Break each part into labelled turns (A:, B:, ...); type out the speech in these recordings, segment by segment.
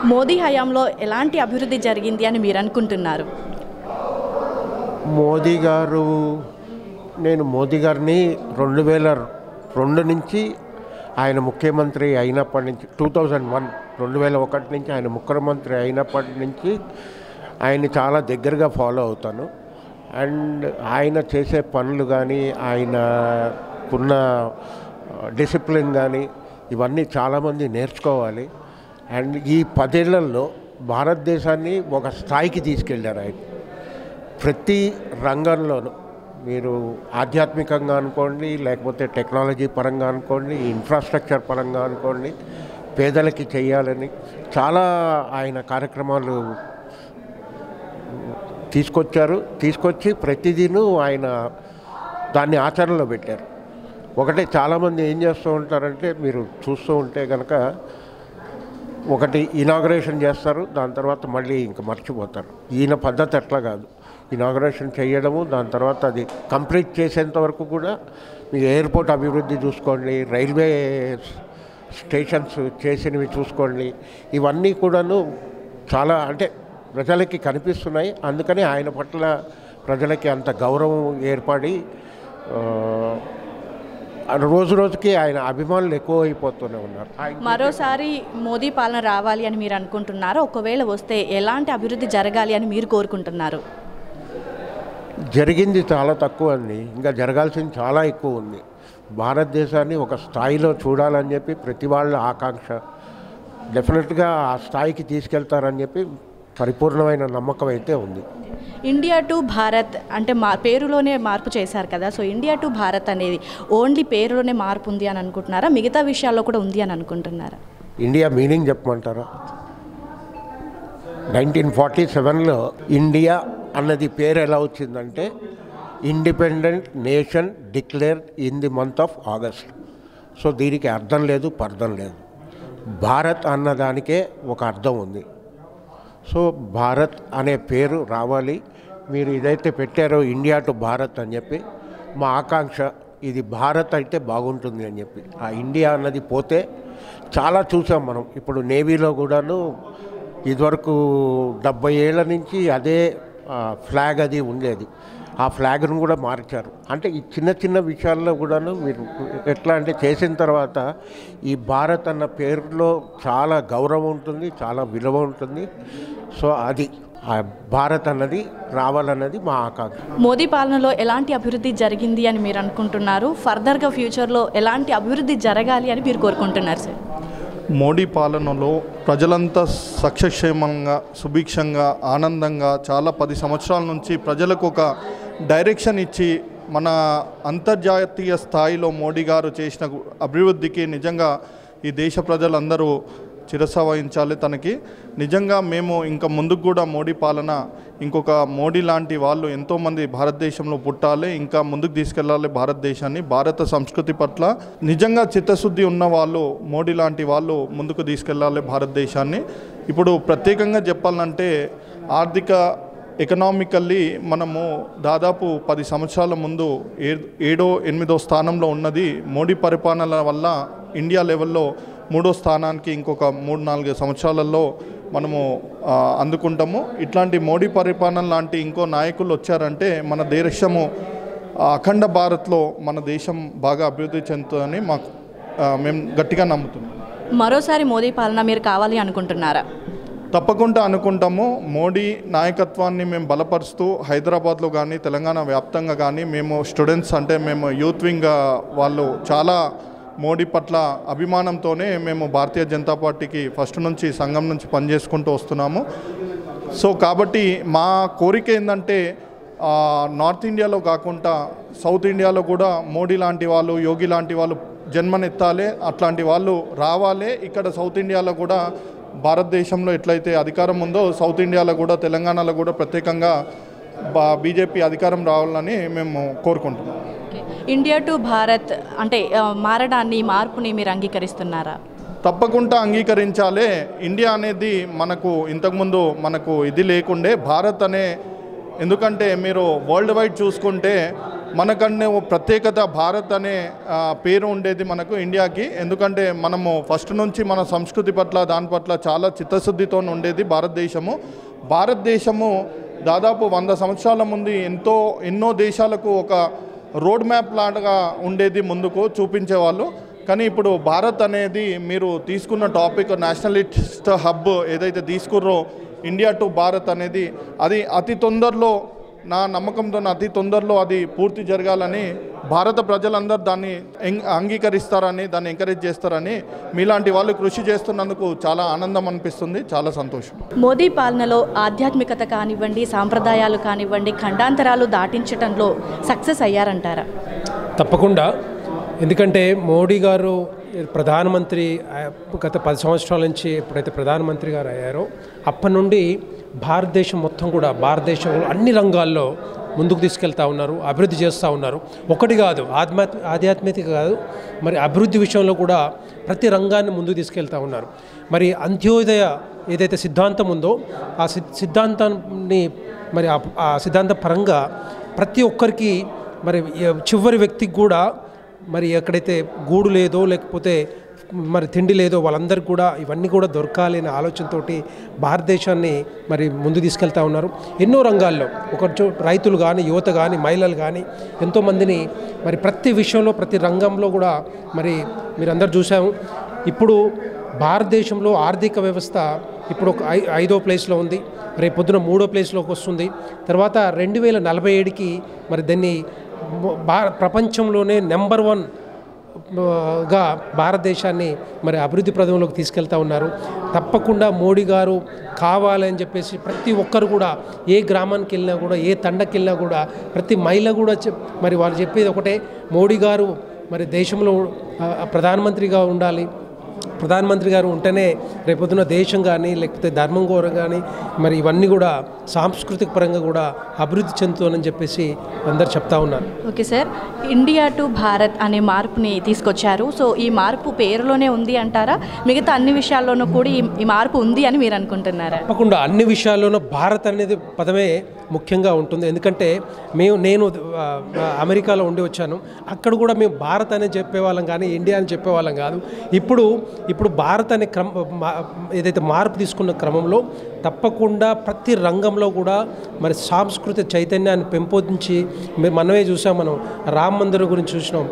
A: మోదీ హయాంలో ఎలాంటి అభివృద్ధి జరిగింది అని మీరు అనుకుంటున్నారు?
B: మోదీ గారు నేను మోదీ గారిని 2002 నుంచి ఆయన ముఖ్యమంత్రి అయినప్పటి నుంచి 2001 నుంచి ఆయన ముఖ్యమంత్రి అయినప్పటి నుంచి ఆయన్ని చాలా దగ్గరగా ఫాలో అవుతాను. అండ్ ఆయన చేసే పనులు కానీ ఆయనకున్న డిసిప్లిన్ కానీ ఇవన్నీ చాలామంది నేర్చుకోవాలి. అండ్ ఈ 10 ఏళ్లలో భారతదేశాన్ని ఒక స్థాయికి తీసుకెళ్ళారు ఆయన. ప్రతి రంగంలోనూ మీరు ఆధ్యాత్మికంగా అనుకోండి, లేకపోతే టెక్నాలజీ పరంగా అనుకోండి, ఇన్ఫ్రాస్ట్రక్చర్ పరంగా అనుకోండి, పేదలకి చేయాలని చాలా ఆయన కార్యక్రమాలు తీసుకొచ్చి ప్రతిదీను ఆయన దాన్ని ఆచరణలో పెట్టారు. ఒకటే చాలామంది ఏం చేస్తూ ఉంటారంటే మీరు చూస్తూ ఉంటే కనుక ఒకటి ఇనాగరేషన్ చేస్తారు, దాని తర్వాత మళ్ళీ ఇంకా మర్చిపోతారు. ఈయన పద్ధతి అట్లా కాదు. ఇనాగరేషన్ చేయడము, దాని తర్వాత అది కంప్లీట్ చేసేంత వరకు కూడా మీ ఎయిర్పోర్ట్ అభివృద్ధి చూసుకోండి, రైల్వే స్టేషన్స్ చేసినవి చూసుకోండి, ఇవన్నీ కూడాను చాలా అంటే ప్రజలకి కనిపిస్తున్నాయి. అందుకని ఆయన పట్ల ప్రజలకి అంత గౌరవం ఏర్పడి రోజు రోజుకి ఆయన అభిమానులు ఎక్కువ అయిపోతూనే ఉన్నారు.
A: మరోసారి మోదీ పాలన రావాలి అని మీరు అనుకుంటున్నారా? ఒకవేళ వస్తే ఎలాంటి అభివృద్ధి జరగాలి అని మీరు కోరుకుంటున్నారు?
B: జరిగింది చాలా తక్కువ అండి, ఇంకా జరగాల్సింది చాలా ఎక్కువ ఉంది. భారతదేశాన్ని ఒక స్థాయిలో చూడాలని చెప్పి ప్రతి వాళ్ళ ఆకాంక్ష. డెఫినెట్గా ఆ స్థాయికి తీసుకెళ్తారని చెప్పి పరిపూర్ణమైన నమ్మకం అయితే ఉంది.
A: ఇండియా టు భారత్ అంటే పేరులోనే మార్పు చేశారు కదా, సో ఇండియా టు భారత్ అనేది ఓన్లీ పేరులోనే మార్పు ఉంది అని అనుకుంటున్నారా? మిగతా విషయాల్లో కూడా ఉంది అని అనుకుంటున్నారా?
B: ఇండియా మీనింగ్ చెప్పమంటారా? 1947లో ఇండియా అన్నది పేరు ఎలా వచ్చిందంటే independent nation declared in the month of August. So దీనికి అర్థం లేదు, పర్థం లేదు. భారత్ అన్నదానికే ఒక అర్థం ఉంది. సో భారత్ అనే పేరు రావాలి. మీరు ఇదైతే పెట్టారో ఇండియా టు భారత్ అని చెప్పి మా ఆకాంక్ష ఇది భారత్ అయితే బాగుంటుంది అని చెప్పి. ఆ ఇండియా అన్నది పోతే చాలా చూసాం మనం. ఇప్పుడు నేవీలో కూడాను ఇదివరకు 70 ఏళ్ల నుంచి అదే ఫ్లాగ్ అది ఉండేది. ఆ ఫ్లాగ్ను కూడా మార్చారు. అంటే ఈ చిన్న చిన్న విషయాల్లో కూడాను మీరు ఎట్లా అంటే చేసిన తర్వాత ఈ భారత్ అన్న పేరులో చాలా గౌరవం ఉంటుంది, చాలా విలువ ఉంటుంది. సో అది ఆ భారత్ అన్నది రావాలన్నది మా ఆకాంక్ష.
A: మోదీ పాలనలో ఎలాంటి అభివృద్ధి జరిగింది అని మీరు అనుకుంటున్నారు? ఫర్దర్గా ఫ్యూచర్లో ఎలాంటి అభివృద్ధి జరగాలి అని మీరు కోరుకుంటున్నారు సార్?
C: మోడీ పాలనలో ప్రజలంతా సక్సక్షేమంగా, సుభిక్షంగా, ఆనందంగా చాలా 10 సంవత్సరాల నుంచి ప్రజలకు ఒక డైరెక్షన్ ఇచ్చి మన అంతర్జాతీయ స్థాయిలో మోడీ గారు చేసిన అభివృద్ధికి నిజంగా ఈ దేశ ప్రజలందరూ శిరస వహించాలి తనకి. నిజంగా మేము ఇంకా ముందుకు కూడా మోడీ పాలన ఇంకొక మోడీ లాంటి వాళ్ళు ఎంతోమంది భారతదేశంలో పుట్టాలి, ఇంకా ముందుకు తీసుకెళ్ళాలి భారతదేశాన్ని. భారత సంస్కృతి పట్ల నిజంగా చిత్తశుద్ధి ఉన్న వాళ్ళు, మోడీ లాంటి వాళ్ళు ముందుకు తీసుకెళ్ళాలి భారతదేశాన్ని. ఇప్పుడు ప్రత్యేకంగా చెప్పాలంటే ఎకనామికల్లీ మనము దాదాపు 10 సంవత్సరాల ముందు 7వ 8వ స్థానంలో ఉన్నది. మోడీ పరిపాలన వల్ల ఇండియా లెవెల్లో 3వ స్థానానికి ఇంకొక 3-4 సంవత్సరాలలో మనము అందుకుంటాము. ఇట్లాంటి మోడీ పరిపాలన లాంటి ఇంకో నాయకులు వచ్చారంటే మన దేశము అఖండ భారత్లో మన దేశం బాగా అభివృద్ధి చెందుతుందని మేము గట్టిగా నమ్ముతున్నాం.
A: మరోసారి మోదీ పాలన మీరు కావాలి అనుకుంటున్నారా?
C: తప్పకుండా అనుకుంటాము. మోడీ నాయకత్వాన్ని మేము బలపరుస్తూ హైదరాబాద్లో కానీ తెలంగాణ వ్యాప్తంగా కానీ మేము స్టూడెంట్స్ అంటే మేము యూత్ వింగ్ వాళ్ళు చాలా మోడీ పట్ల అభిమానంతోనే మేము భారతీయ జనతా పార్టీకి ఫస్ట్ నుంచి సంఘం నుంచి పనిచేసుకుంటూ వస్తున్నాము. సో కాబట్టి మా కోరిక ఏంటంటే నార్త్ ఇండియాలో కాకుండా సౌత్ ఇండియాలో కూడా మోడీ లాంటి వాళ్ళు, యోగి లాంటి వాళ్ళు జన్మనెత్తాలి, అట్లాంటి వాళ్ళు రావాలి. ఇక్కడ సౌత్ ఇండియాలో కూడా భారతదేశంలో ఎట్లయితే అధికారం ఉందో సౌత్ ఇండియాలో కూడా తెలంగాణలో కూడా ప్రత్యేకంగా బీజేపీ అధికారం రావాలని మేము కోరుకుంటున్నాం.
A: ఇండియా టు భారత్ అంటే మార్పుని మీరు అంగీకరిస్తున్నారా?
C: తప్పకుండా అంగీకరించాలి. ఇండియా అనేది మనకు ఇంతకుముందు మనకు ఇది లేకుండే భారత్ ఎందుకంటే మీరు వరల్డ్ వైడ్ చూసుకుంటే మనకన్నా ప్రత్యేకత భారత్ అనే పేరు ఉండేది మనకు ఇండియాకి. ఎందుకంటే మనము ఫస్ట్ నుంచి మన సంస్కృతి పట్ల దాని పట్ల చాలా చిత్తశుద్ధితో ఉండేది భారతదేశము దాదాపు 100 సంవత్సరాల ముందు ఎన్నో దేశాలకు ఒక రోడ్ మ్యాప్ లాగా ఉండేది, ముందుకు చూపించేవాళ్ళు. కానీ ఇప్పుడు భారత్ అనేది మీరు తీసుకున్న టాపిక్ నేషనలిస్ట్ హబ్ ఏదైతే తీసుకుర్రో ఇండియా టు భారత్ అనేది, అది అతి తొందరలో నా నమ్మకంతో అతి తొందరలో అది పూర్తి జరగాలని, భారత ప్రజలందరూ దాన్ని అంగీకరిస్తారని, దాన్ని ఎంకరేజ్ చేస్తారని మీలాంటి వాళ్ళు కృషి చేస్తున్నందుకు చాలా ఆనందం అనిపిస్తుంది, చాలా సంతోషం.
A: మోదీ పాలనలో ఆధ్యాత్మికత కానివ్వండి, సాంప్రదాయాలు కానివ్వండి, ఖండాంతరాలు దాటించడంలో సక్సెస్ అయ్యారంటారా?
D: తప్పకుండా. ఎందుకంటే మోడీ గారు ప్రధానమంత్రి గత 10 సంవత్సరాల నుంచి ఎప్పుడైతే ప్రధానమంత్రి గారు అయ్యారో అప్పటి నుండి భారతదేశం మొత్తం కూడా భారతదేశంలో అన్ని రంగాల్లో ముందుకు తీసుకెళ్తా ఉన్నారు, అభివృద్ధి చేస్తూ ఉన్నారు. ఒకటి కాదు, ఆధ్యాత్మిక కాదు, మరి అభివృద్ధి విషయంలో కూడా ప్రతి రంగాన్ని ముందుకు తీసుకెళ్తా ఉన్నారు. మరి అంత్యోదయ ఏదైతే సిద్ధాంతం ఉందో ఆ సిద్ధాంతాన్ని మరి ఆ సిద్ధాంత పరంగా ప్రతి ఒక్కరికి మరి చివరి వ్యక్తికి కూడా మరి ఎక్కడైతే గూడు లేదో లేకపోతే మరి తిండి లేదో వాళ్ళందరికీ కూడా ఇవన్నీ కూడా దొరకాలి అనే ఆలోచనతోటి భారతదేశాన్ని మరి ముందు తీసుకెళ్తా ఉన్నారు. ఎన్నో రంగాల్లో రైతులు కానీ, యువత కానీ, మహిళలు కానీ ఎంతోమందిని మరి ప్రతి విషయంలో ప్రతి రంగంలో కూడా మరి మీరందరూ చూసాము. ఇప్పుడు భారతదేశంలో ఆర్థిక వ్యవస్థ ఇప్పుడు ఒక 5వ ప్లేస్లో ఉంది, రేపు పొద్దున 3వ ప్లేస్లోకి వస్తుంది. తర్వాత 2047కి మరి దాన్ని ప్రపంచంలోనే నెంబర్ 1గా భారతదేశాన్ని మరి అభివృద్ధి ప్రదంలోకి తీసుకెళ్తా ఉన్నారు. తప్పకుండా మోడీ గారు కావాలని చెప్పేసి ప్రతి ఒక్కరు కూడా ఏ గ్రామానికి వెళ్ళినా కూడా, ఏ తండకి వెళ్ళినా కూడా ప్రతి మహిళ కూడా మరి వాళ్ళు చెప్పేది ఒకటే, మోడీ గారు మరి దేశంలో ప్రధానమంత్రిగా ఉండాలి, ప్రధానమంత్రి గారు ఉంటేనే రేపొద్దున దేశం కానీ లేకపోతే ధర్మం గౌరవం కానీ మరి ఇవన్నీ కూడా సాంస్కృతిక పరంగా కూడా అభివృద్ధి చెందుతుందని చెప్పేసి అందరు చెప్తా ఉన్నారు.
A: Okay sir, India to Bharat అనే మార్పుని తీసుకొచ్చారు. సో ఈ మార్పు పేరులోనే ఉంది అంటారా, మిగతా అన్ని విషయాల్లోనూ కూడా ఈ మార్పు ఉంది అని మీరు అనుకుంటున్నారా?
D: తప్పకుండా అన్ని విషయాల్లోనూ భారత్ అనేది పదమే ముఖ్యంగా ఉంటుంది. ఎందుకంటే నేను అమెరికాలో ఉండి వచ్చాను, అక్కడ కూడా మేము భారత్ అని చెప్పేవాళ్ళం కానీ ఇండియా అని చెప్పేవాళ్ళం కాదు. ఇప్పుడు భారత్ అనే ఏదైతే మార్పు తీసుకున్న క్రమంలో తప్పకుండా ప్రతి రంగంలో కూడా మరి సాంస్కృతిక చైతన్యాన్ని పెంపొందించి మనమే చూసాం, మనం రామ మందిరం గురించి చూసినాం,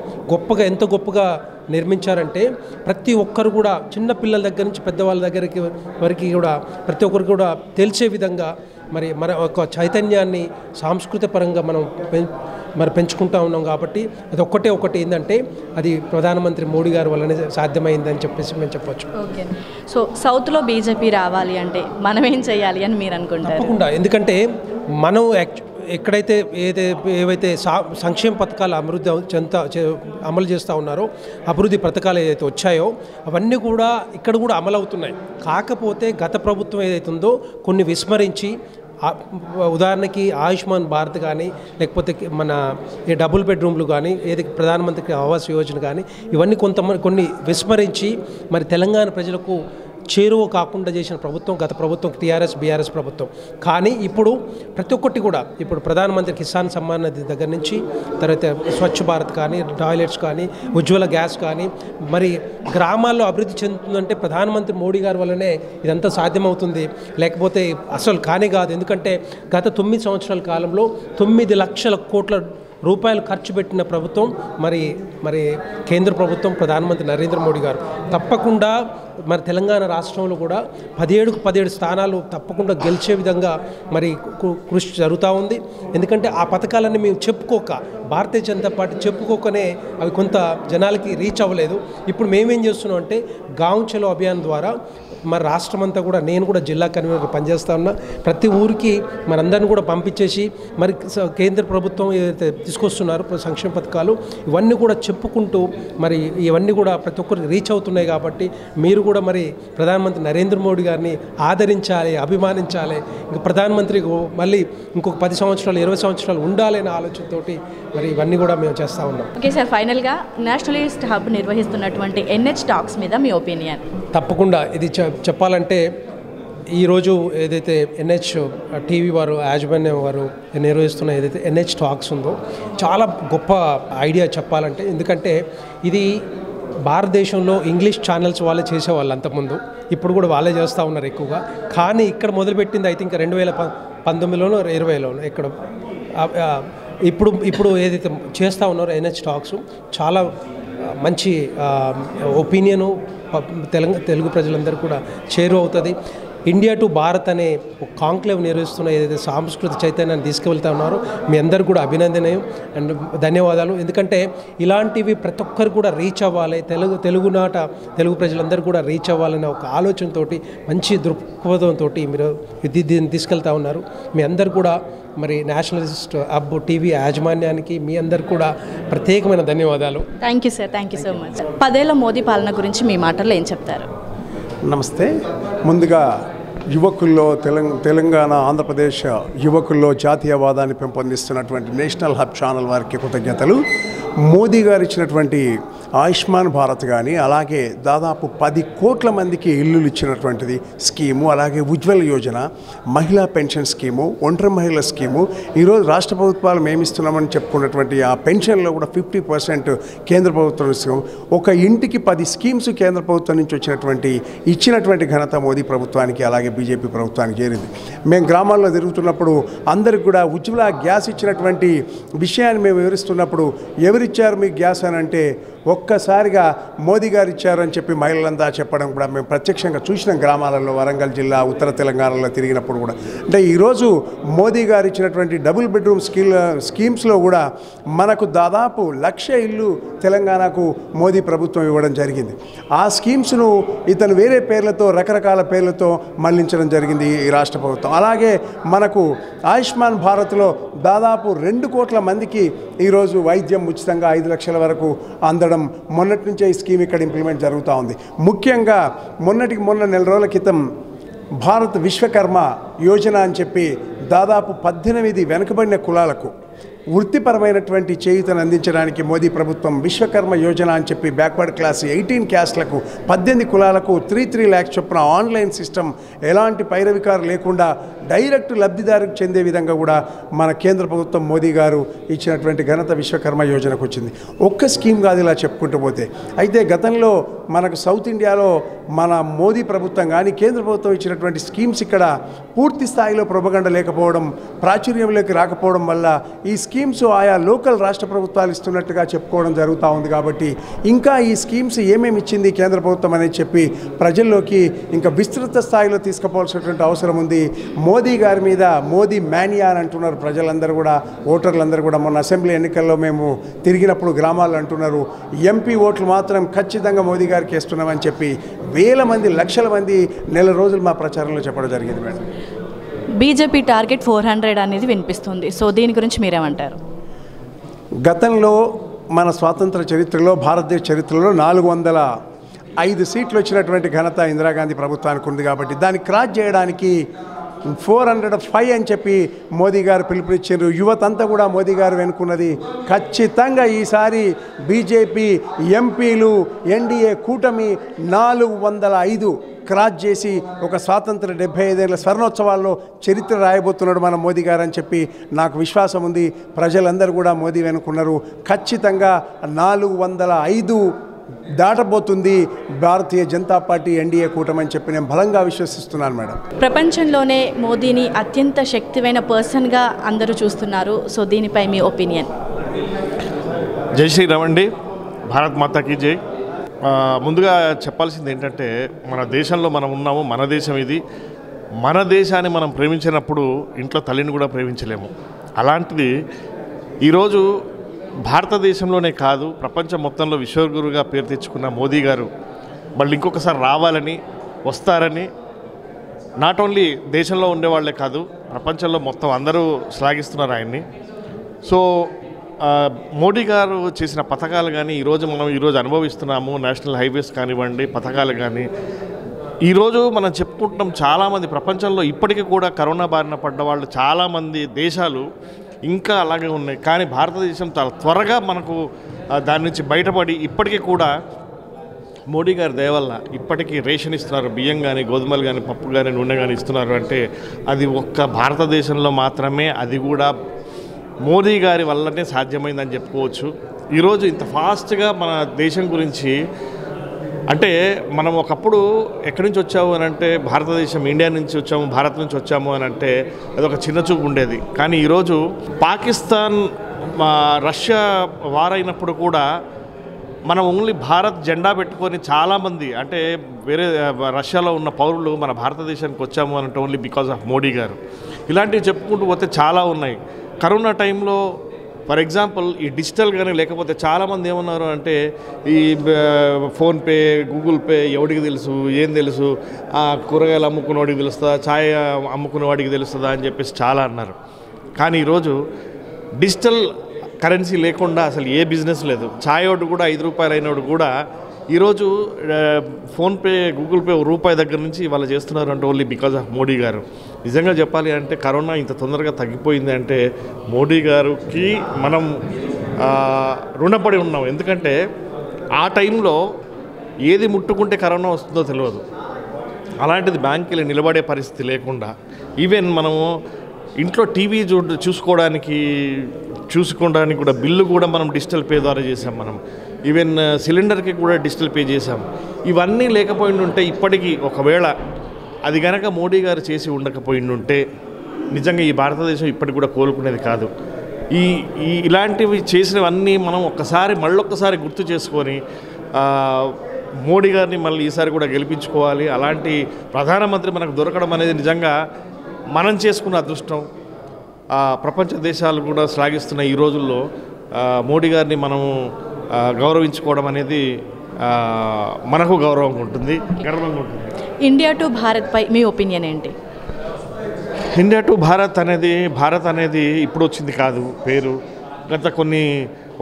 D: ఎంత గొప్పగా నిర్మించారంటే ప్రతి ఒక్కరు కూడా చిన్న పిల్లల దగ్గర నుంచి పెద్దవాళ్ళ వరకు కూడా ప్రతి ఒక్కరు కూడా తెలిసే విధంగా మరి మన ఒక చైతన్యాన్ని సాంస్కృతిక పరంగా మనం పెంచుకుంటూ ఉన్నాం. కాబట్టి అది ఒకటి ఏంటంటే అది ప్రధానమంత్రి మోడీ గారి వల్లనే సాధ్యమైందని చెప్పేసి మేము చెప్పొచ్చు.
A: ఓకే, సో సౌత్లో బీజేపీ రావాలి అంటే మనం ఏం చేయాలి అని మీరు అనుకుంటారు?
D: తప్పకుండా, ఎందుకంటే మనం ఎక్కడైతే ఏవైతే సంక్షేమ పథకాలు అమలు చేస్తూ ఉన్నారో, అభివృద్ధి పథకాలు ఏదైతే వచ్చాయో అవన్నీ కూడా ఇక్కడ కూడా అమలు అవుతున్నాయి. కాకపోతే గత ప్రభుత్వం ఏదైతే ఉందో కొన్ని విస్మరించి, ఉదాహరణకి ఆయుష్మాన్ భారత్ కానీ లేకపోతే మన ఈ డబుల్ బెడ్రూమ్లు కానీ ఏది ప్రధానమంత్రి ఆవాస్ యోజన కానీ ఇవన్నీ కొన్ని విస్మరించి మరి తెలంగాణ ప్రజలకు చేరువ కాకుండా చేసిన ప్రభుత్వం గత ప్రభుత్వం బీఆర్ఎస్ ప్రభుత్వం. కానీ ఇప్పుడు ప్రతి ఒక్కటి కూడా ఇప్పుడు ప్రధానమంత్రి కిసాన్ సమ్మాన్ నిధి దగ్గర నుంచి తర్వాత స్వచ్ఛ భారత్ కానీ, టాయిలెట్స్ కానీ, ఉజ్వల గ్యాస్ కానీ మరి గ్రామాల్లో అభివృద్ధి చెందుతుందంటే ప్రధానమంత్రి మోడీ గారి వల్లనే ఇదంతా సాధ్యమవుతుంది, లేకపోతే అసలు కానీ కాదు. ఎందుకంటే గత 9 సంవత్సరాల కాలంలో 9 లక్షల కోట్ల రూపాయలు ఖర్చు పెట్టిన ప్రభుత్వం మరి కేంద్ర ప్రభుత్వం, ప్రధానమంత్రి నరేంద్ర మోడీ గారు. తప్పకుండా మరి తెలంగాణ రాష్ట్రంలో కూడా 17కు 17 స్థానాలు తప్పకుండా గెలిచే విధంగా మరి కృషి జరుగుతూ ఉంది. ఎందుకంటే ఆ పథకాలన్నీ మేము భారతీయ జనతా పార్టీ చెప్పుకోకనే అవి కొంత జనాలకి రీచ్ అవ్వలేదు. ఇప్పుడు మేమేం చేస్తున్నాం అంటే గాంవ్ చలో అభియాన్ ద్వారా మరి రాష్ట్రమంతా కూడా, నేను కూడా జిల్లా కన్వీనర్గా పనిచేస్తా ఉన్నా, ప్రతి ఊరికి మరి అందరిని కూడా పంపించేసి మరి కేంద్ర ప్రభుత్వం ఏదైతే తీసుకొస్తున్నారు సంక్షేమ పథకాలు ఇవన్నీ కూడా చెప్పుకుంటూ మరి ఇవన్నీ కూడా ప్రతి ఒక్కరికి రీచ్ అవుతున్నాయి. కాబట్టి మీరు కూడా మరి ప్రధానమంత్రి నరేంద్ర మోడీ గారిని ఆదరించాలి, అభిమానించాలి. ఇంకా ప్రధానమంత్రి మళ్ళీ ఇంకొక 10 సంవత్సరాలు 20 సంవత్సరాలు ఉండాలి అనే ఆలోచనతోటి మరి ఇవన్నీ కూడా మేము చేస్తూ ఉన్నాం.
A: ఓకే సార్, ఫైనల్గా నేషనలిస్ట్ హబ్ నిర్వహిస్తున్నటువంటి NH టాక్స్ మీద మీ ఒపీనియన్?
D: తప్పకుండా ఇది చెప్పాలంటే ఈరోజు ఏదైతే ఎన్హెచ్ టీవీ వారు యాజమాన్యం వారు నిర్వహిస్తున్న ఏదైతే ఎన్హెచ్ టాక్స్ ఉందో చాలా గొప్ప ఐడియా చెప్పాలంటే. ఎందుకంటే ఇది భారతదేశంలో ఇంగ్లీష్ ఛానల్స్ వాళ్ళే చేసేవాళ్ళు అంతకుముందు, ఇప్పుడు కూడా వాళ్ళే చేస్తూ ఉన్నారు ఎక్కువగా. కానీ ఇక్కడ మొదలుపెట్టింది ఐ థింక్ 2019లోనో 2020లోనో ఇక్కడ ఇప్పుడు ఏదైతే చేస్తూ ఉన్నారో ఎన్హెచ్ టాక్స్ చాలా మంచి ఒపీనియను తెలుగు ప్రజలందరూ కూడా చేరువ అవుతుంది. ఇండియా టు భారత్ అనే ఒక కాంక్లేవ్ నిర్వహిస్తున్న ఏదైతే సాంస్కృతిక చైతన్యాన్ని తీసుకువెళ్తా ఉన్నారో మీ అందరూ కూడా అభినందనీయం అండ్ ధన్యవాదాలు. ఎందుకంటే ఇలాంటివి ప్రతి ఒక్కరు కూడా రీచ్ అవ్వాలి, తెలుగు ప్రజలందరూ కూడా రీచ్ అవ్వాలనే ఒక ఆలోచనతో మంచి దృక్పథంతో మీరు దీన్ని తీసుకెళ్తా ఉన్నారు. మీ అందరు కూడా మరి నేషనలిస్ట్ హబ్ టీవీ యాజమాన్యానికి మీ అందరు కూడా ప్రత్యేకమైన ధన్యవాదాలు.
A: Thank you sir, thank you so much. 10 ఏళ్ల మోదీ పాలన గురించి మీ మాటల్లో ఏం చెప్తారు?
E: నమస్తే. ముందుగా యువకుల్లో తెలంగాణ ఆంధ్రప్రదేశ్ యువకుల్లో జాతీయవాదాన్ని పెంపొందిస్తున్నటువంటి నేషనల్ హబ్ ఛానల్ వారికి కృతజ్ఞతలు. మోదీ గారు ఇచ్చినటువంటి ఆయుష్మాన్ భారత్ కానీ, అలాగే దాదాపు 10 కోట్ల మందికి ఇల్లులు ఇచ్చినటువంటిది స్కీము, అలాగే ఉజ్వల్ యోజన, మహిళా పెన్షన్ స్కీము, ఒంటరి మహిళల స్కీము, ఈరోజు రాష్ట్ర ప్రభుత్వాలు మేమిస్తున్నామని చెప్పుకున్నటువంటి ఆ పెన్షన్లో కూడా 50% కేంద్ర ప్రభుత్వం స్కీమ్, ఒక ఇంటికి 10 స్కీమ్స్ కేంద్ర ప్రభుత్వం నుంచి ఇచ్చినటువంటి ఘనత మోదీ ప్రభుత్వానికి అలాగే బీజేపీ ప్రభుత్వానికి చేరింది. మేము గ్రామాల్లో తిరుగుతున్నప్పుడు అందరికి కూడా ఉజ్వల గ్యాస్ ఇచ్చినటువంటి విషయాన్ని మేము వివరిస్తున్నప్పుడు ఎవరిచ్చారు మీకు గ్యాస్ అని అంటే ఒక్కసారిగా మోదీ గారు ఇచ్చారని చెప్పి మహిళలంతా చెప్పడం కూడా మేము ప్రత్యక్షంగా చూసినాం గ్రామాలలో. వరంగల్ జిల్లా, ఉత్తర తెలంగాణలో తిరిగినప్పుడు కూడా. అంటే ఈరోజు మోదీ గారు ఇచ్చినటువంటి డబుల్ బెడ్రూమ్ స్కీమ్స్లో కూడా మనకు దాదాపు 1,00,000 ఇల్లు తెలంగాణకు మోదీ ప్రభుత్వం ఇవ్వడం జరిగింది. ఆ స్కీమ్స్ను ఇతను వేరే పేర్లతో, రకరకాల పేర్లతో మళ్లించడం జరిగింది ఈ రాష్ట్ర ప్రభుత్వం. అలాగే మనకు ఆయుష్మాన్ భారత్లో దాదాపు 2 కోట్ల మందికి ఈరోజు వైద్యం ఉచితంగా 5 లక్షల వరకు అందడం మొన్నటి నుంచే ఈ స్కీమ్ ఇక్కడ ఇంప్లిమెంట్ జరుగుతూ ఉంది. ముఖ్యంగా మొన్న నెల రోజుల క్రితం భారత్ విశ్వకర్మ యోజన అని చెప్పి దాదాపు 18 వెనుకబడిన కులాలకు వృత్తిపరమైనటువంటి చేయూతను అందించడానికి మోదీ ప్రభుత్వం విశ్వకర్మ యోజన అని చెప్పి బ్యాక్వర్డ్ క్లాస్ 18 క్యాస్ట్లకు 18 కులాలకు 3 lakhs చొప్పున ఆన్లైన్ సిస్టమ్ ఎలాంటి పైరవికారు లేకుండా డైరెక్ట్ లబ్ధిదారుకు చెందే విధంగా కూడా మన కేంద్ర ప్రభుత్వం మోదీ గారు ఇచ్చినటువంటి ఘనత విశ్వకర్మ యోజనకు వచ్చింది. ఒక్క స్కీమ్ కాదు ఇలా చెప్పుకుంటూ పోతే. అయితే గతంలో మనకు సౌత్ ఇండియాలో మన మోదీ ప్రభుత్వం కానీ కేంద్ర ప్రభుత్వం ఇచ్చినటువంటి స్కీమ్స్ ఇక్కడ పూర్తి స్థాయిలో ప్రొపగండ లేకపోవడం, ప్రాచుర్యంలోకి రాకపోవడం వల్ల ఈ స్కీమ్స్ ఆయా లోకల్ రాష్ట్ర ప్రభుత్వాలు ఇస్తున్నట్టుగా చెప్పుకోవడం జరుగుతూ ఉంది. కాబట్టి ఇంకా ఈ స్కీమ్స్ ఏమేమి ఇచ్చింది కేంద్ర ప్రభుత్వం అనేది చెప్పి ప్రజల్లోకి ఇంకా విస్తృత స్థాయిలో తీసుకుపోవాల్సినటువంటి అవసరం ఉంది. మోదీ గారి మీద మోదీ మేనియా అని అంటున్నారు ప్రజలందరూ కూడా, ఓటర్లందరూ కూడా. మొన్న అసెంబ్లీ ఎన్నికల్లో మేము తిరిగినప్పుడు గ్రామాల్లో అంటున్నారు ఎంపీ ఓట్లు మాత్రం ఖచ్చితంగా మోదీ గారికి వేస్తున్నామని చెప్పి వేల మంది, లక్షల మంది నెల రోజులు మా ప్రచారంలో చెప్పడం జరిగింది మేడం.
A: బీజేపీ టార్గెట్ 400 అనేది వినిపిస్తుంది. సో దీని గురించి మీరేమంటారు?
E: గతంలో మన స్వాతంత్ర చరిత్రలో, భారతదేశ చరిత్రలో 405 సీట్లు వచ్చినటువంటి ఘనత ఇందిరాగాంధీ ప్రభుత్వానికి ఉంది. కాబట్టి దాన్ని క్రాస్ చేయడానికి 405 అని చెప్పి మోదీ గారు పిలుపునిచ్చారు. యువత అంతా కూడా మోదీ గారు వెనుకున్నది. ఖచ్చితంగా ఈసారి బీజేపీ ఎంపీలు ఎన్డీఏ కూటమి 405 క్రాస్ చేసి ఒక స్వాతంత్ర 75 ఏళ్ల స్వర్ణోత్సవాల్లో చరిత్ర రాయబోతున్నాడు మన మోదీ గారు అని చెప్పి నాకు విశ్వాసం ఉంది. ప్రజలందరూ కూడా మోదీ వెనుకున్నారు. ఖచ్చితంగా 405 దాటబోతుంది భారతీయ జనతా పార్టీ ఎన్డీఏ కూటమి అని చెప్పి నేను బలంగా విశ్వసిస్తున్నాను మేడం.
A: ప్రపంచంలోనే మోదీని అత్యంత శక్తివైన పర్సన్గా అందరూ చూస్తున్నారు. సో దీనిపై మీ ఒపీనియన్?
F: జై శ్రీరామ్ అండి, భారత్ మాతాకి జై. ముందుగా చెప్పాల్సింది ఏంటంటే మన దేశంలో మనం ఉన్నాము, మన దేశం ఇది. మన దేశాన్ని మనం ప్రేమించినప్పుడు ఇంట్లో తల్లిని కూడా ప్రేమించలేము. అలాంటిది ఈరోజు భారతదేశంలోనే కాదు ప్రపంచం మొత్తంలో విశ్వగురుగా పేరు తెచ్చుకున్న మోదీ గారు మళ్ళీ ఇంకొకసారి రావాలని, వస్తారని నాట్ ఓన్లీ దేశంలో ఉండేవాళ్లే కాదు ప్రపంచంలో మొత్తం అందరూ శ్లాఘిస్తున్నారు ఆయన్ని. సో మోడీ గారు చేసిన పథకాలు కానీ మనం ఈరోజు అనుభవిస్తున్నాము. నేషనల్ హైవేస్ కానివ్వండి, పథకాలు కానీ ఈరోజు మనం చెప్పుకుంటున్నాం. చాలామంది ప్రపంచంలో ఇప్పటికీ కూడా కరోనా బారిన పడ్డ వాళ్ళు చాలామంది దేశాలు ఇంకా అలాగే ఉన్నాయి. కానీ భారతదేశం చాలా త్వరగా మనకు దాని నుంచి బయటపడి ఇప్పటికీ కూడా మోడీ గారి దయ వల్ల ఇప్పటికీ రేషన్ ఇస్తున్నారు, బియ్యం కానీ గోధుమలు కానీ పప్పు కానీ నూనె కానీ ఇస్తున్నారు అంటే అది ఒక్క భారతదేశంలో మాత్రమే, అది కూడా మోదీ గారి వల్లనే సాధ్యమైందని చెప్పుకోవచ్చు. ఈరోజు ఇంత ఫాస్ట్గా మన దేశం గురించి అంటే మనం ఒకప్పుడు ఎక్కడి నుంచి వచ్చాము అని అంటే భారతదేశం ఇండియా నుంచి వచ్చాము, భారత్ నుంచి వచ్చాము అని అంటే అదొక చిన్న చూపు ఉండేది. కానీ ఈరోజు పాకిస్తాన్ రష్యా వారైనప్పుడు కూడా మనం ఓన్లీ భారత్ జెండా పెట్టుకొని చాలామంది అంటే వేరే రష్యాలో ఉన్న పౌరులు మన భారతదేశానికి వచ్చాము అని అంటే ఓన్లీ బికాజ్ ఆఫ్ మోడీ గారు. ఇలాంటివి చెప్పుకుంటూ పోతే చాలా ఉన్నాయి. కరోనా టైంలో ఫర్ ఎగ్జాంపుల్ ఈ డిజిటల్ కానీ లేకపోతే చాలామంది ఏమన్నారు అంటే ఈ ఫోన్పే గూగుల్ పే ఎవడికి తెలుసు, ఏం తెలుసు, కూరగాయలు అమ్ముకునేవాడికి తెలుస్తుందా, ఛాయ్ అమ్ముకునేవాడికి తెలుస్తుందా అని చెప్పేసి చాలా అన్నారు. కానీ ఈరోజు డిజిటల్ కరెన్సీ లేకుండా అసలు ఏ బిజినెస్ లేదు. ఛాయ్ వాడు కూడా 5 రూపాయలు అయినోడు కూడా ఈరోజు ఫోన్పే గూగుల్ పే రూపాయి దగ్గర నుంచి వాళ్ళు చేస్తున్నారు అంటే ఓన్లీ బికాజ్ ఆఫ్ మోడీ గారు. నిజంగా చెప్పాలి అంటే కరోనా ఇంత తొందరగా తగ్గిపోయింది అంటే మోడీ గారికి మనం రుణపడి ఉన్నాం. ఎందుకంటే ఆ టైంలో ఏది ముట్టుకుంటే కరోనా వస్తుందో తెలియదు. అలాంటిది బ్యాంకులు నిలబడే పరిస్థితి లేకుండా ఈవెన్ మనము ఇంట్లో టీవీ చూసుకోవడానికి కూడా బిల్లు కూడా మనం డిజిటల్ పే ద్వారా చేసాం. మనం ఈవెన్ సిలిండర్కి కూడా డిజిటల్ పే చేసాం. ఇవన్నీ లేకపోయిండుంటే ఇప్పటికీ ఒకవేళ అది కనుక మోడీ గారు చేసి ఉండకపోయిండుంటే నిజంగా ఈ భారతదేశం ఇప్పటికి కూడా కోలుకునేది కాదు. ఇలాంటివి చేసినవన్నీ మనం మళ్ళొక్కసారి గుర్తు చేసుకొని మోడీ గారిని మళ్ళీ ఈసారి కూడా గెలిపించుకోవాలి. అలాంటి ప్రధానమంత్రి మనకు దొరకడం అనేది నిజంగా మనం చేసుకున్న అదృష్టం. ప్రపంచ దేశాలు కూడా శ్లాఘిస్తున్న ఈ రోజుల్లో మోడీ గారిని మనము గౌరవించుకోవడం అనేది మనకు గర్వంగా ఉంటుంది.
A: ఇండియా టు భారత్ పై మీ ఒపీనియన్ ఏంటి?
F: ఇండియా టు భారత్ అనేది ఇప్పుడు వచ్చింది కాదు పేరు. గత కొన్ని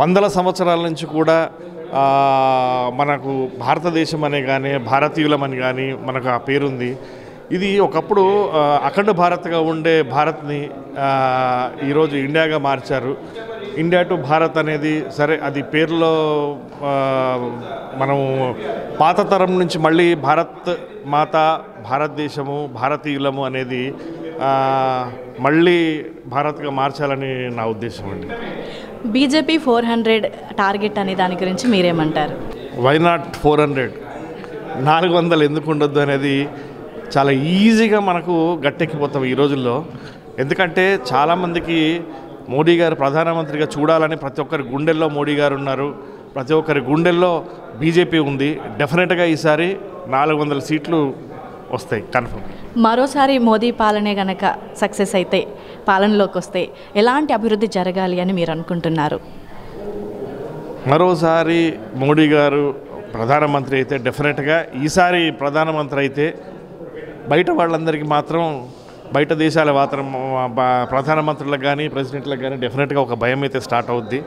F: వందల సంవత్సరాల నుంచి కూడా మనకు భారతదేశం అనే కానీ భారతీయులమని కానీ మనకు ఆ పేరుంది. ఇది ఒకప్పుడు అఖండ భారత్గా ఉండే భారత్ని ఈరోజు ఇండియాగా మార్చారు. ఇండియా టు భారత్ అనేది సరే అది పేరులో మనము పాత తరం నుంచి మళ్ళీ భారత్ మాత, భారతదేశము, భారతీయులము అనేది మళ్ళీ భారత్గా మార్చాలని నా ఉద్దేశం అండి.
A: బీజేపీ 400 టార్గెట్ అనే దాని గురించి మీరేమంటారు?
F: Why not 400? 400 ఎందుకు ఉండొద్దు అనేది చాలా ఈజీగా మనకు గట్టెక్కిపోతాం ఈ రోజుల్లో. ఎందుకంటే చాలామందికి మోడీ గారు ప్రధానమంత్రిగా చూడాలని ప్రతి ఒక్కరి గుండెల్లో మోడీ గారు ఉన్నారు, ప్రతి ఒక్కరి గుండెల్లో బీజేపీ ఉంది. డెఫినెట్గా ఈసారి 400 సీట్లు వస్తాయి కన్ఫర్మ్.
A: మరోసారి మోదీ పాలనే గనక సక్సెస్ అయితే, పాలనలోకి వస్తే ఎలాంటి అభివృద్ధి జరగాలి అని మీరు అనుకుంటున్నారు?
F: మరోసారి మోడీ గారు ప్రధానమంత్రి అయితే డెఫినెట్గా ఈసారి ప్రధానమంత్రి అయితే బయట వాళ్ళందరికీ మాత్రం బయట దేశాల మాత్రం ప్రధానమంత్రులకు కానీ ప్రెసిడెంట్లకు కానీ డెఫినెట్గా ఒక భయం అయితే స్టార్ట్ అవుద్ది.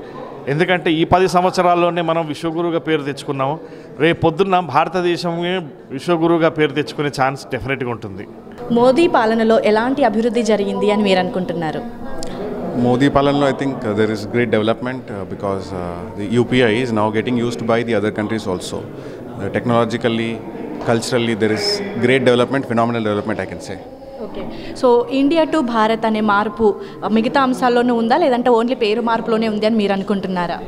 F: ఎందుకంటే ఈ 10 సంవత్సరాల్లోనే మనం విశ్వగురువుగా పేరు తెచ్చుకున్నాము. రేపు పొద్దున్న భారతదేశమే విశ్వగురువుగా పేరు తెచ్చుకునే ఛాన్స్ డెఫినెట్గా ఉంటుంది.
A: మోదీ పాలనలో ఎలాంటి అభివృద్ధి జరిగింది అని మీరు అనుకుంటున్నారు?
G: Modi Palanlo, I think there is great development because the UPI is now getting used by the other countries also. Technologically, culturally, there is great development, phenomenal development, I can say.
A: Okay, so India to Bharat అనే మార్పు మిగతా అంశాల్లోనే ఉందా, లేదంటే only పేరు మార్పులోనే ఉంది అని మీరు అనుకుంటున్నారా?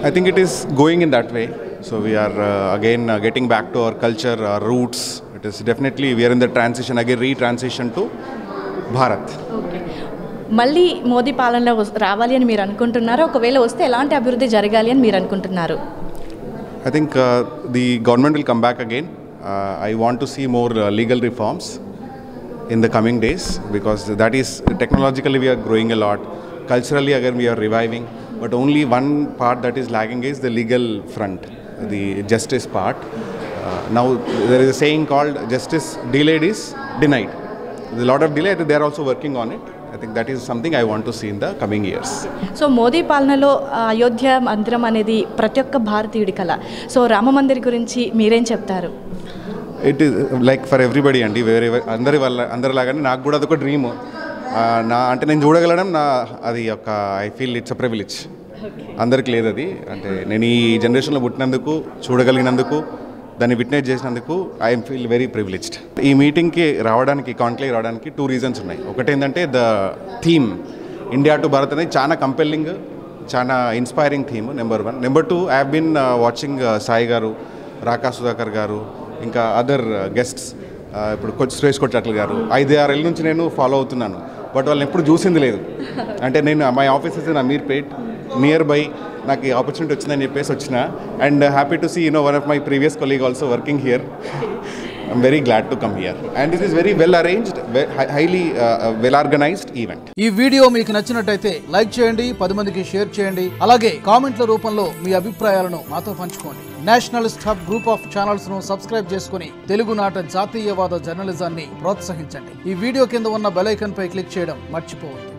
G: I think it is going in that way. So we are again getting back to our culture, our roots. It is definitely, we are in the transition, again re-transition to Bharat.
A: Okay, మళ్ళీ మోదీ పాలనలో రావాలి అని మీరు అనుకుంటున్నారా? ఒకవేళ వస్తే ఎలాంటి అభివృద్ధి జరగాలి అని మీరు అనుకుంటున్నారు?
G: I think the government will come back again. I want to see more legal reforms in the coming days because that is technologically we are growing a lot. Culturally again we are reviving, but only one part that is lagging is the legal front, the justice part. Now there is a saying called justice delayed is denied. There's a lot of delay. They are also working on it. I think that is something I want to see in the coming years.
A: So Modi పాలనలో అయోధ్య మందిరం అనేది ప్రతి ఒక్క భారతీయుడి కళ. So Rama Mandir గురించి మీరేం చెప్తారు?
G: It is like for everybody అండి, అందరిలాగానే నాకు కూడా అదొక డ్రీమ్. అంటే నేను చూడగలడం అది ఒక I feel it's a privilege. అందరికి లేదు అది. అంటే నేను ఈ జనరేషన్లో పుట్టినందుకు, చూడగలిగినందుకు దాన్ని విట్నెస్ చేసినందుకు ఐ ఫీల్ వెరీ ప్రివిలేజ్డ్. ఈ మీటింగ్కి రావడానికి, కాన్క్లేవ్ రావడానికి 2 రీజన్స్ ఉన్నాయి. ఒకటి ఏంటంటే the theme India to Bharat అనేది చాలా కంపెల్లింగ్, చాలా inspiring theme, number 1. Number 2, I have been watching Sai గారు, రాకా సుధాకర్ గారు, ఇంకా అదర్ గెస్ట్స్, ఇప్పుడు సురేష్ కొట్టాట్ల గారు 5-6 ఏళ్ళ నుంచి నేను ఫాలో అవుతున్నాను. బట్ వాళ్ళని ఎప్పుడు చూసింది లేదు. అంటే నేను my office is in Ameerpet, near by. నాకు ఈ ఆపర్చునిటీ వచ్చిందని చెప్పేసి వచ్చిన. And happy to see one of my previous colleague also working here. I'm very glad to come here. And this is very well arranged, highly well organised event.
H: ఈ video మీకు నచ్చినట్టయితే like చేయండి, 10 మందికి share చేయండి. అలాగే కామెంట్ల రూపంలో మీ అభిప్రాయాలను మాతో పంచుకోండి. Nationalist hub group of channels ను సబ్స్క్రైబ్ చేసుకుని తెలుగునాట జాతీయవాద జర్నలిజాన్ని ప్రోత్సహించండి. ఈ వీడియో కింద ఉన్న బెల్ ఐకాన్ పై క్లిక్ చేయడం మర్చిపోవద్దు.